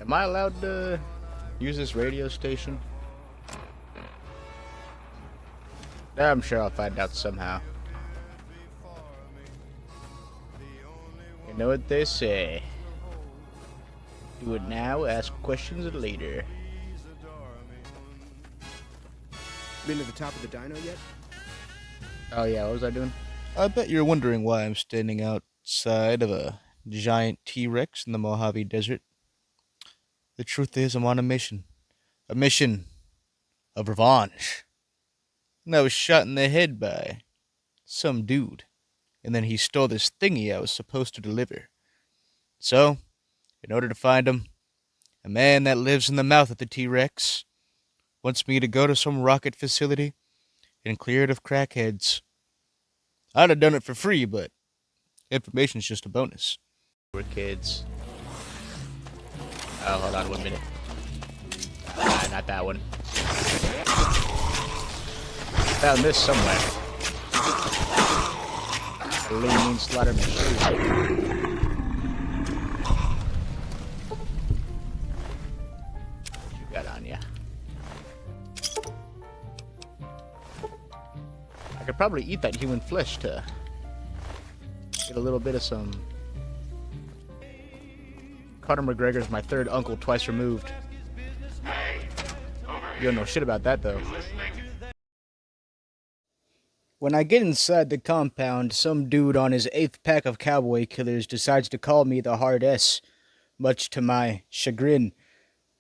Am I allowed to use this radio station? I'm sure I'll find out somehow. You know what they say. Do it now, ask questions later. Been to the top of the dino yet? Oh yeah, what was I doing? I bet you're wondering why I'm standing outside of a giant T-Rex in the Mojave Desert. The truth is, I'm on a mission. A mission of revenge. And I was shot in the head by some dude. And then he stole this thingy I was supposed to deliver. So, in order to find him, a man that lives in the mouth of the T-Rex wants me to go to some rocket facility and clear it of crackheads. I'd have done it for free, but information's just a bonus. We're kids. Oh, hold on 1 minute. Not that one. Found this somewhere. A lean slaughter machine. What you got on ya? I could probably eat that human flesh to get a little bit of some. Conor McGregor's my third uncle twice removed. You don't know shit about that though. When I get inside the compound, some dude on his 8th pack of cowboy killers decides to call me the hard S, much to my chagrin.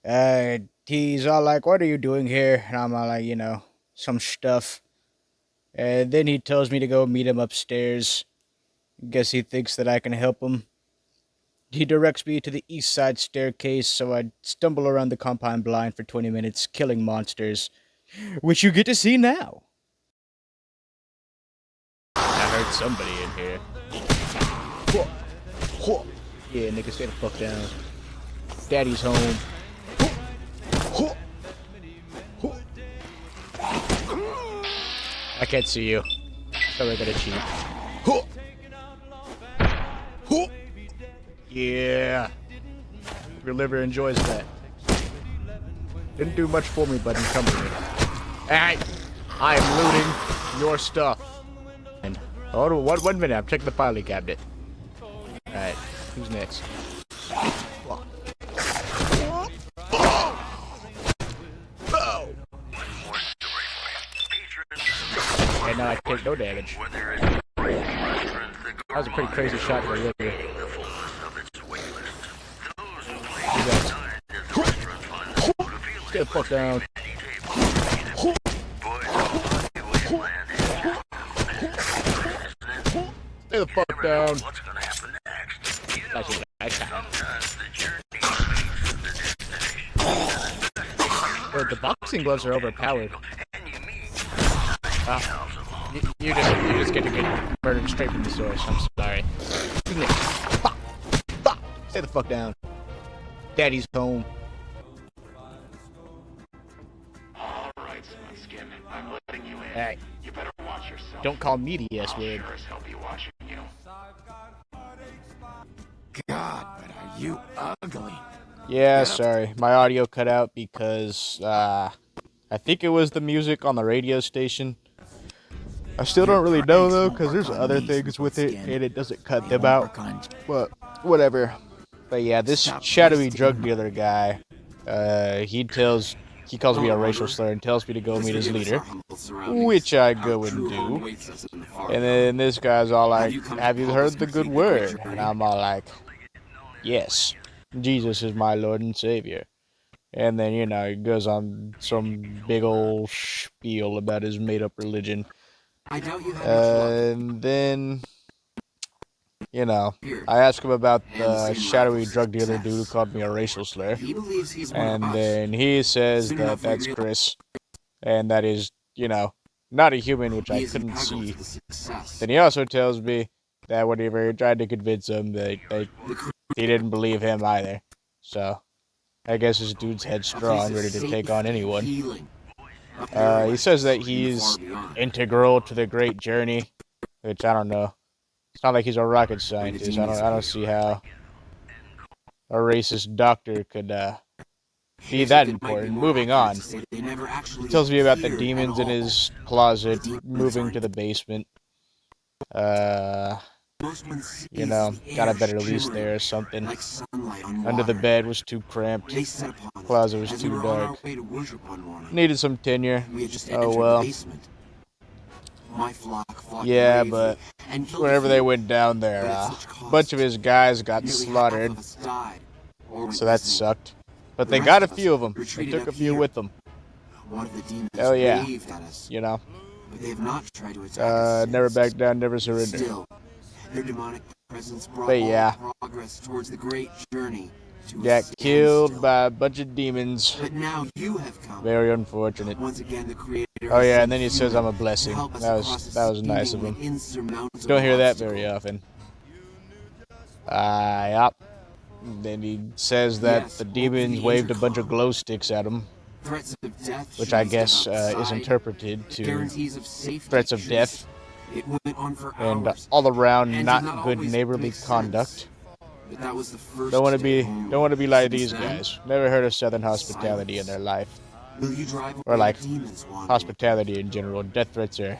He's all like, "What are you doing here?" And I'm all like, some stuff. And then he tells me to go meet him upstairs. Guess he thinks that I can help him. He directs me to the east side staircase, so I stumble around the compound blind for 20 minutes, killing monsters, which you get to see now. I heard somebody in here. Yeah, nigga, stay the fuck down. Daddy's home. I can't see you. So we're gonna cheat. Yeah. Your liver enjoys that. Didn't do much for me, but in company. Alright. I am looting your stuff. And hold on, 1 minute. I'm checking the filing cabinet. Alright. Who's next? And now I take no damage. That was a pretty crazy shot for you. Stay the fuck down. Stay the fuck down. Well, the boxing gloves are overpowered. You just get to get murdered straight from the source. I'm sorry. Stay the fuck down. Daddy's home. Alright, Skin, I'm letting you in. Hey. You better watch yourself. Don't call me the S-word. I'll sure as hell be watching you. God, but are you ugly? Yeah, sorry. My audio cut out because, I think it was the music on the radio station. I still don't really know, though, because there's other things with it, and it doesn't cut them out. But, whatever. But yeah, this shadowy drug dealer guy, he calls me a racial slur and tells me to go meet his leader, which I go and do. And then this guy's all like, "Have you heard the good word?" And I'm all like, "Yes, Jesus is my Lord and Savior." And then, he goes on some big old spiel about his made-up religion. And then, I ask him about the shadowy drug dealer dude who called me a racial slur. And then he says that that's Chris. And that is, not a human, which I couldn't see. Then he also tells me that whenever he tried to convince him that he didn't believe him either. So, I guess this dude's headstrong, ready to take on anyone. He says that he's integral to the great journey, which I don't know. It's not like he's a rocket scientist. I don't see how. a racist doctor could be that important. Moving on. He tells me about the demons in his closet moving to the basement. You know, got a better release there or something. Under the bed was too cramped. Closet was too dark. Needed some tenure. Oh well. Yeah, but whenever they went down there, a bunch of his guys got slaughtered. So that sucked. But they got a few of them. They took a few with them. Hell yeah. You know. Never back down, never surrender. But yeah. Got killed by a bunch of demons. Very unfortunate. Oh yeah, and then he says I'm a blessing. That was nice of him. Don't hear that very often. Yep. Then he says that the demons waved a bunch of glow sticks at him, which I guess is interpreted to threats of death and all around not good neighborly conduct. Don't want to be like these guys. Never heard of Southern hospitality in their life, or like hospitality in general. Death threats are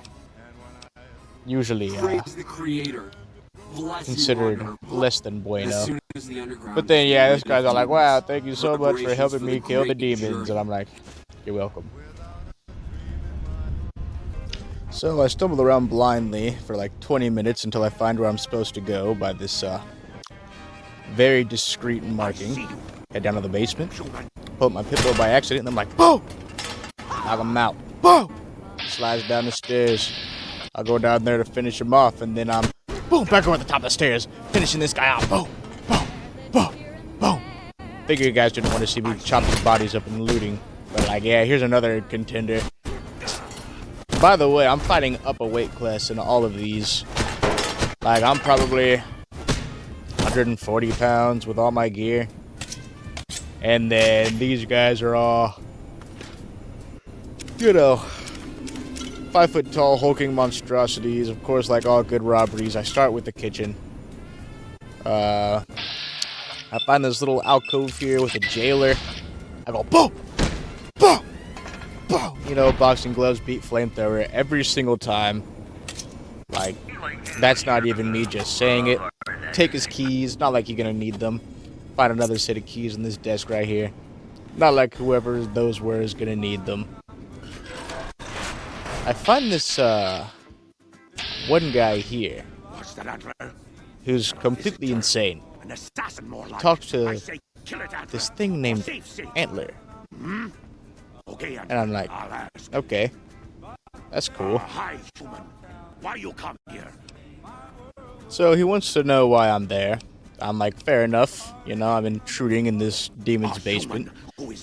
usually considered less than bueno. But then, yeah, this guy's all like, wow, thank you so much for helping me kill the demons. And I'm like, you're welcome. So I stumbled around blindly for like 20 minutes until I find where I'm supposed to go by this very discreet marking. Head down to the basement, pull up my pit bull by accident, and I'm like, boom! Knock him out. Boom! Slides down the stairs. I'll go down there to finish him off, and then I'm boom, back over the top of the stairs, finishing this guy out. Boom, boom, boom, boom. Figure you guys didn't want to see me chop these bodies up and looting. But like, yeah, here's another contender. By the way, I'm fighting up a weight class in all of these. Like, I'm probably 140 pounds with all my gear. And then these guys are all, you know, 5 foot tall hulking monstrosities. Of course, like all good robberies, I start with the kitchen. I find this little alcove here with a jailer. I go boom, boom, boom. You know, boxing gloves beat flamethrower every single time. Like, that's not even me just saying it. Take his keys. Not like you're gonna need them. Find another set of keys on this desk right here. Not like whoever those were is gonna need them. I find this one guy here who's completely insane. He talks to this thing named Antler. And I'm like, okay, that's cool. Hi, human. Why you come here? So he wants to know why I'm there. I'm like, fair enough. You know, I'm intruding in this demon's basement.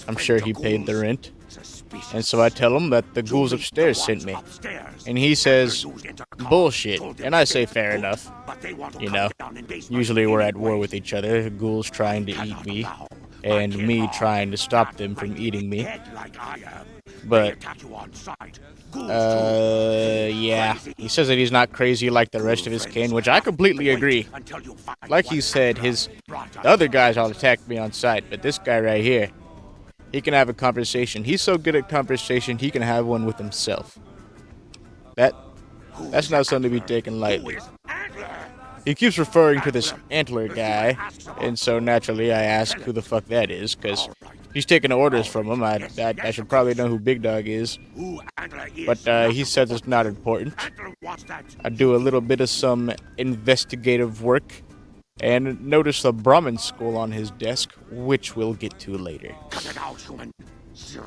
I'm sure he paid the rent. And so I tell him that the ghouls upstairs sent me. And he says, bullshit. And I say, fair enough. You know, usually we're at war with each other. Ghouls trying to eat me, and me trying to stop them from eating me. But, yeah. He says that he's not crazy like the rest of his kin, which I completely agree. Like he said, the other guys all attacked me on sight, but this guy right here, he can have a conversation. He's so good at conversation, he can have one with himself. That's not something to be taken lightly. He keeps referring to this Antler guy, and so naturally I ask who the fuck that is, because he's taking orders from him. I should probably know who Big Dog is. But he says it's not important. I do a little bit of some investigative work, and notice the Brahmin skull on his desk, which we'll get to later.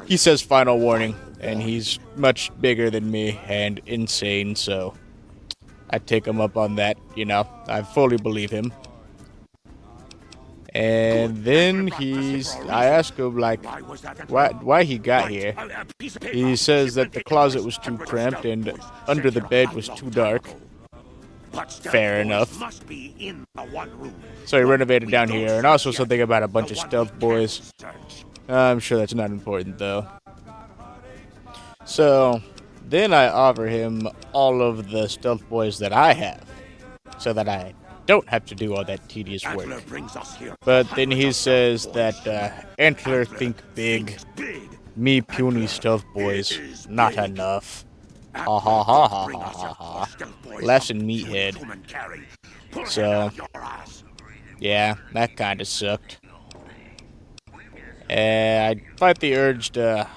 He says final warning, and he's much bigger than me and insane, so I take him up on that, you know. I fully believe him. And then I ask him, like, why he got here. He says that the closet was too cramped and under the bed was too dark. Fair enough. So he renovated down here, and also something about a bunch of stealth boys. I'm sure that's not important, though. So then I offer him all of the stealth boys that I have, so that I don't have to do all that tedious work. Antler brings us here. But then he says that Antler think big, me puny stealth boys, not enough. Ha ha ha ha ha ha ha. Lesson meathead. So, yeah, that kinda sucked. I fight the urge to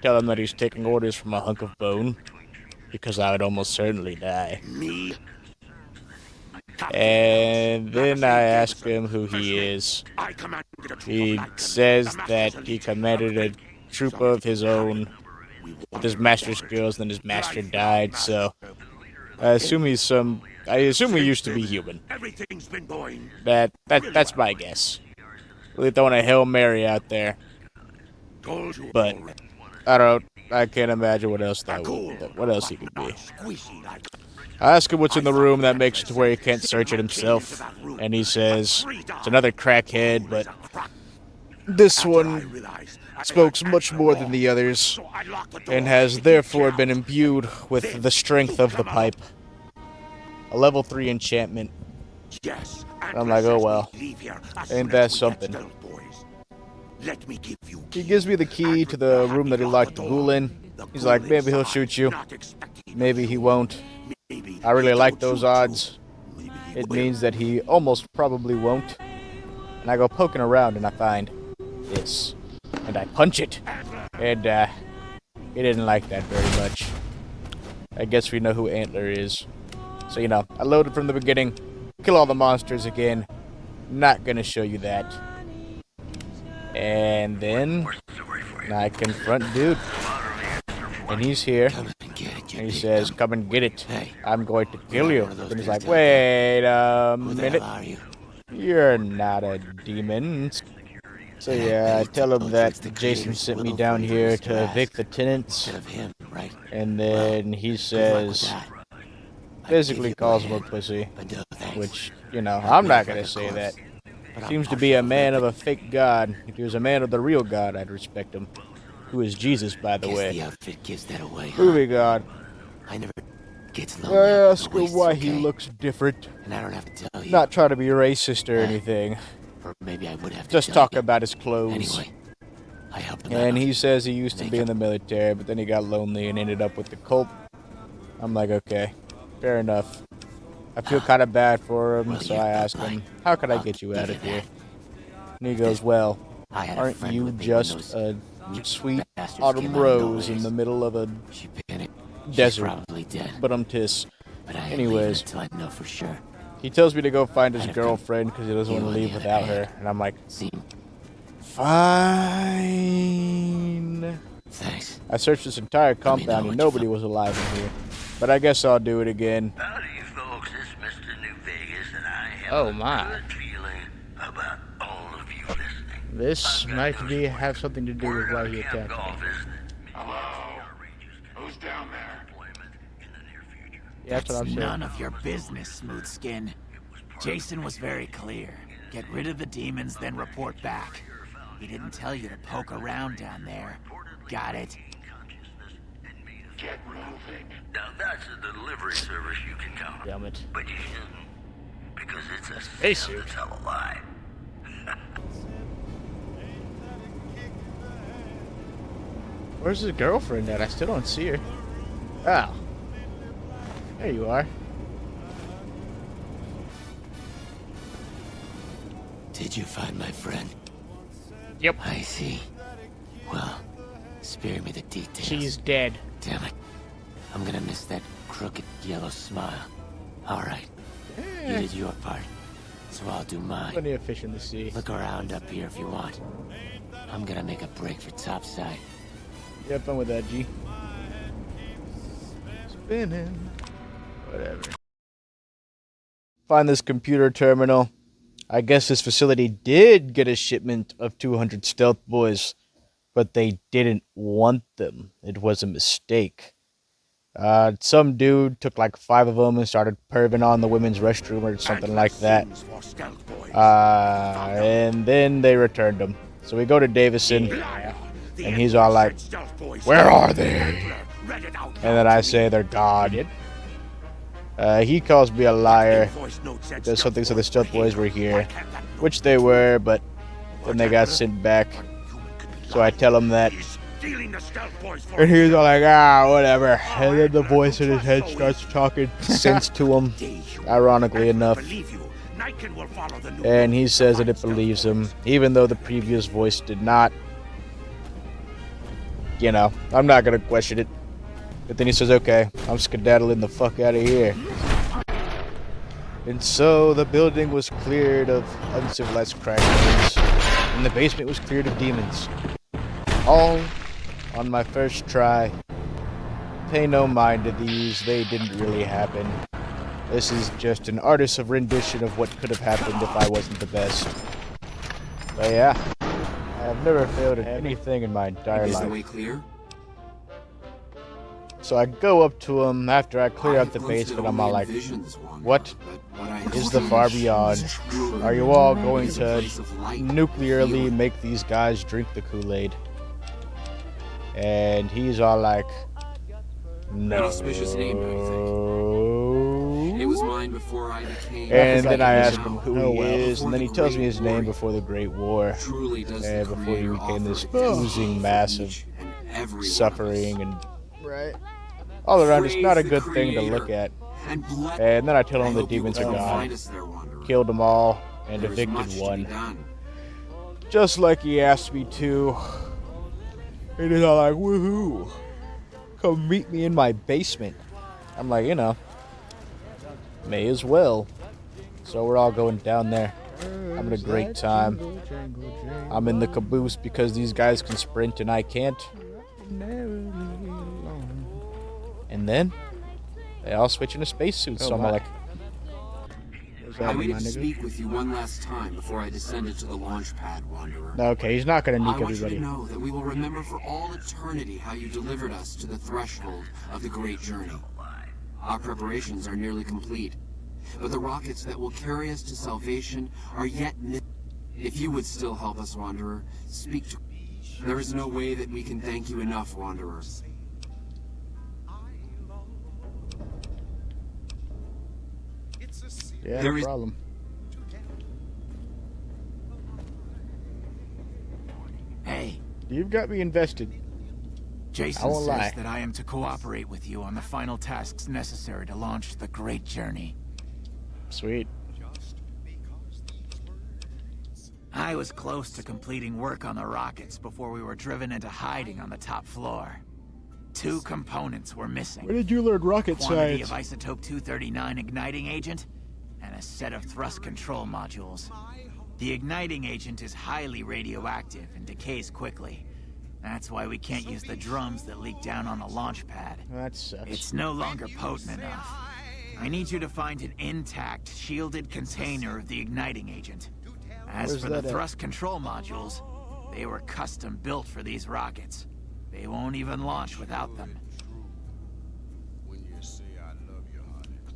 tell him that he's taking orders from a hunk of bone, because I would almost certainly die. And then I ask him who he is. He says that he commanded a troop of his own with his master's skills, then his master died, so I assume he's I assume he used to be human. That's my guess. Really throwing a Hail Mary out there. But I can't imagine what else he could be. I ask him what's in the room that makes it to where he can't search it himself, and he says it's another crackhead, but this one smokes much more than the others, and has therefore been imbued with the strength of the pipe. A level 3 enchantment. I'm like, oh well, ain't that something? He gives me the key to the room that he locked the ghoul in. He's like, maybe he'll shoot you, maybe he won't. I really like those odds. It means that he almost probably won't. And I go poking around and I find this. And I punch it. And he didn't like that very much. I guess we know who Antler is. So, you know, I loaded from the beginning. Kill all the monsters again. Not gonna show you that. And then I confront dude. And he's here. And he says, come and get it. I'm going to kill you. And he's like, wait a minute. You're not a demon. So yeah, I tell him that Jason sent me down here to evict the tenants. And then he says, basically calls him a pussy. Which, you know, I'm not going to say that. Seems to be a man of a fake god. If he was a man of the real God, I'd respect him. Who is Jesus, by the way. Movie god. I ask him why he looks different. And I don't have to tell you. Not trying to be racist or anything. Or maybe I would have to just talk about his clothes. Anyway, I helped him and he says he used to be in the military, but then he got lonely and ended up with the cult. I'm like, okay, fair enough. I feel kind of bad for him, so I ask him, how can I get you out of here? And he goes, well, aren't you just a sweet autumn rose in the middle of a desert? But I'm tis. Anyways, he tells me to go find his girlfriend because he doesn't want to leave without her. And I'm like, fine. Thanks. I searched this entire compound and nobody was alive in here. But I guess I'll do it again. Howdy, folks. It's Mr. New Vegas, and I have oh a my. good feeling about all of you listening. This might have something to do with why he attacked me. Hello? Who's down there? Yeah, that's what I'm saying. None of your business, Smooth Skin. Jason was very clear. Get rid of the demons, then report back. He didn't tell you to poke around down there. Got it? Get moving. Now that's a delivery service you can count on. Damn it. But you shouldn't. Because it's a spacesuit to tell a lie. Where's his girlfriend at? I still don't see her. Oh. There you are. Did you find my friend? Yep. I see. Well, spare me the details. She's dead. Damn it. I'm gonna miss that crooked yellow smile. Alright. You did your part. So I'll do mine. Plenty of fish in the sea. Look around up here if you want. I'm gonna make a break for topside. You have fun with that, G. Spinning. Whatever. Find this computer terminal. I guess this facility did get a shipment of 200 stealth boys, but they didn't want them. It was a mistake. Some dude took like 5 of them and started perving on the women's restroom or something like that. And then they returned them. So we go to Davison, and he's all like, where are they? And then I say they're gone. He calls me a liar because some things of the Stealth Boys were here, which they were, but then they got sent back. So I tell him that, and he's all like, ah, whatever. And then the voice in his head starts talking sense to him, ironically enough. And he says that it believes him, even though the previous voice did not. You know, I'm not gonna question it. But then he says, okay, I'm skedaddling the fuck out of here. And so the building was cleared of uncivilized crackers, and the basement was cleared of demons. All on my first try. Pay no mind to these, they didn't really happen. This is just an artist's rendition of what could have happened if I wasn't the best. But yeah, I've never failed at anything in my entire Is the life. way clear? So I go up to him after I clear out the basement. I'm all like, what is the far beyond? Are you all going to nuclearly make these guys drink the Kool-Aid? And he's all like, no. An auspicious name, don't you think? It was mine before I became. And then I ask him who he is, and then he tells me his name before the Great War, Truly does and the before he Creator became this offer oozing mass of each and every one of suffering us. and all around. It's not a good thing to look at. And bless. And then I tell I him the hope you will demons are come gone, find us there, Wanderer. killed them all, and There is much evicted to be one, done. just like he asked me to. And he's all like, woohoo, come meet me in my basement. I'm like, you know, may as well. So we're all going down there. Having a great time. I'm in the caboose because these guys can sprint and I can't. And then they all switch into spacesuits. So I'm like, I waited to speak with you one last time before I descended to the launch pad, Wanderer. okay, he's not gonna I nuke want you everybody. to know that we will remember for all eternity how you delivered us to the threshold of the great journey. Our preparations are nearly complete, but the rockets that will carry us to salvation are yet If you would still help us, Wanderer, speak to. There is no way that we can thank you enough, Wanderer. Yeah, There no is- problem. Hey, You've got me invested. Jason I won't says lie. that I am to cooperate with you on the final tasks necessary to launch the Great Journey. Sweet. I was close to completing work on the rockets before we were driven into hiding on the top floor. 2 components were missing. Where did you learn rocket Quantity science? of isotope 239 igniting agent, and a set of thrust control modules. The igniting agent is highly radioactive and decays quickly. That's why we can't use the drums that leak down on the launch pad. That sucks. It's no longer potent enough. I need you to find an intact, shielded container of the igniting agent. As Where's for the that at? thrust control modules, they were custom built for these rockets. They won't even launch without them.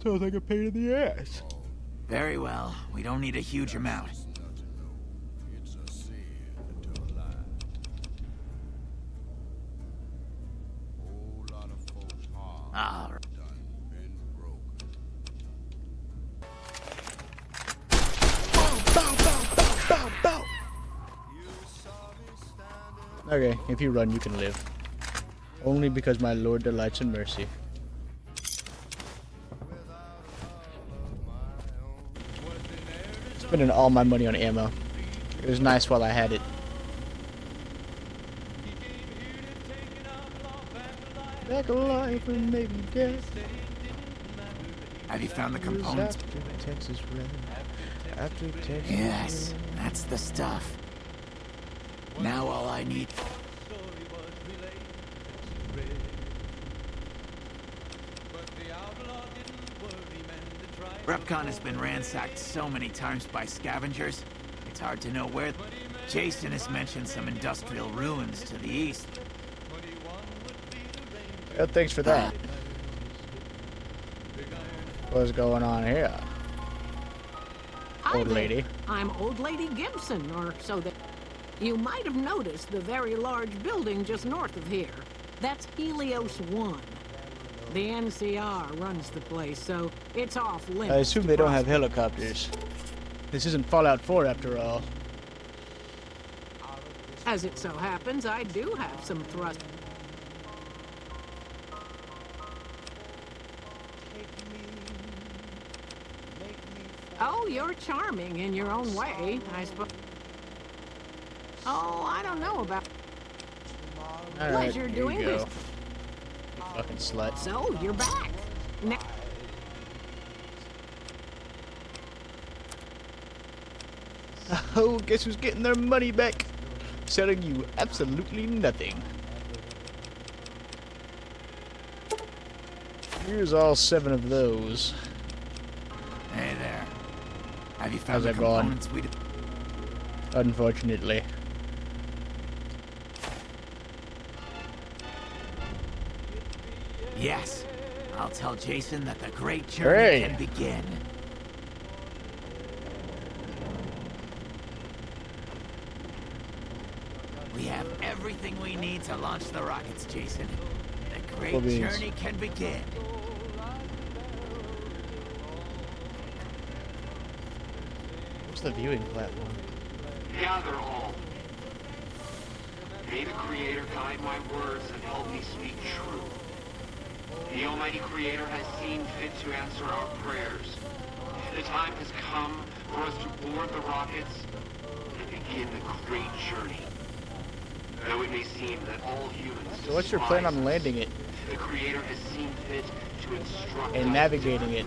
Sounds like a pain in the ass. Very well. We don't need a huge amount. All right. Okay, if you run, you can live. Only because my Lord delights in mercy. Spending all my money on ammo. It was nice while I had it. Back alive and maybe dead. Have you found the components? After Texas Red. After Texas Yes, that's the stuff. Now all I need... Repcon has been ransacked so many times by scavengers, it's hard to know where... Jason has mentioned some industrial ruins to the east. Yeah, thanks for that. What's going on here? Hi Old there. lady. I'm Old Lady Gibson, or so that... You might have noticed the very large building just north of here. That's Helios 1. The NCR runs the place, so it's off limits. I assume to they don't have prospectors. helicopters. This isn't Fallout 4 after all. As it so happens, I do have some thrust. Oh, you're charming in your own way, I suppose. Oh, I don't know about Alright, pleasure here doing you go. business. You fucking slut. So, you're back. Now, Oh, guess who's getting their money back? Selling you absolutely nothing. Here's all 7 of those. Hey there. Have you How's found the that going? components we... Unfortunately. Yes. I'll tell Jason that the great journey Hooray. can begin. We have everything we need to launch the rockets, Jason. The great Cool beans. journey can begin. What's the viewing platform? Gather all. May the Creator guide my words and help me speak true. The Almighty Creator has seen fit to answer our prayers. The time has come for us to board the rockets and begin the great journey. Though it may seem that all humans So what's your plan on despise us, landing it the Creator has seen fit to instruct and us navigating it?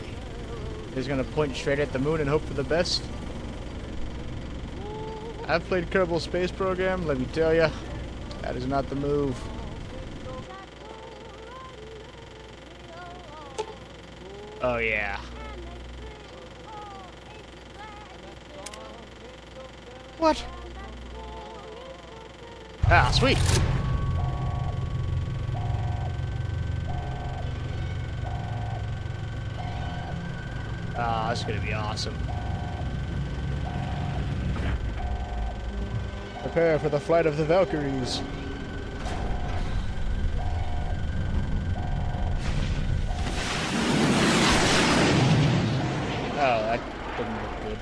Is gonna point straight at the moon and hope for the best? I've played Kerbal Space Program, let me tell ya, that is not the move. Oh yeah. What? Ah, sweet. Ah, that's gonna be awesome. Prepare for the flight of the Valkyries. Oh, that didn't look good.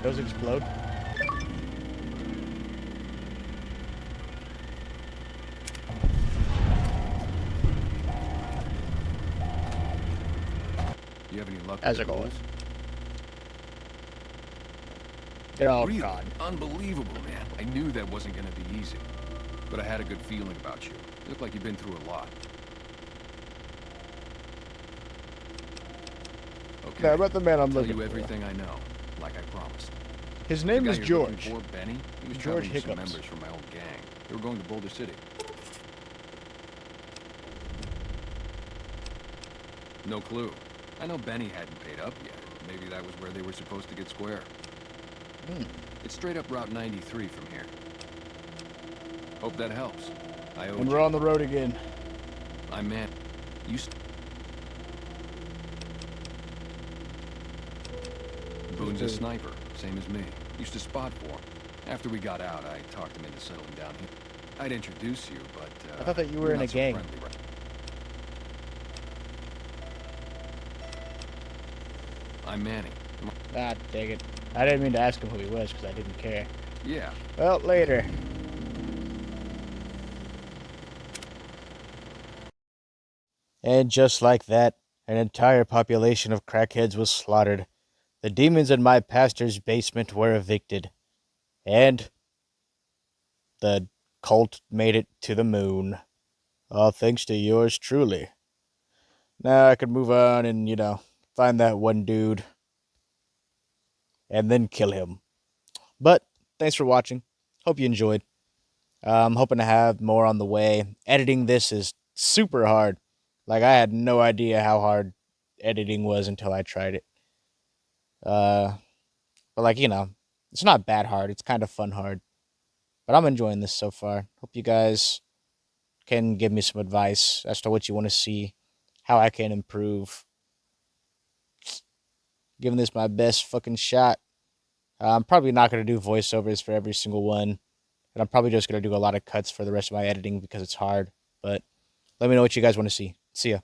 Those explode. You have any luck As with it the goes. ghouls? They're all Really? gone. Unbelievable, man. I knew that wasn't gonna be easy. But I had a good feeling about you. You look like you've been through a lot. Okay. Now about the man I'm Tell looking you for. everything I know, like I promised. His The name guy is you're looking George. for, Benny, he was George traveling with some Hiccups. members from my old gang. They were going to Boulder City. No clue. I know Benny hadn't paid up yet. Maybe that was where they were supposed to get square. It's straight up Route 93 from here. Hope that helps. I owe And you. we're on the road again. I'm man. You Boone's a sniper, same as me. Used to spot for him. After we got out, I talked him into settling down here. I'd introduce you, but I thought that you were we're in a not so gang. friendly right- I'm Manny. Come on. Ah, dang it. I didn't mean to ask him who he was because I didn't care. Yeah, Well, later. And just like that, an entire population of crackheads was slaughtered. The demons in my pastor's basement were evicted. And the cult made it to the moon. All thanks to yours truly. Now I could move on and, find that one dude and then kill him. But thanks for watching. Hope you enjoyed. I'm hoping to have more on the way. Editing this is super hard. Like, I had no idea how hard editing was until I tried it. But it's not bad hard. It's kind of fun hard. But I'm enjoying this so far. Hope you guys can give me some advice as to what you want to see, how I can improve. Giving this my best fucking shot. I'm probably not going to do voiceovers for every single one. And I'm probably just going to do a lot of cuts for the rest of my editing because it's hard. But let me know what you guys want to see. See ya.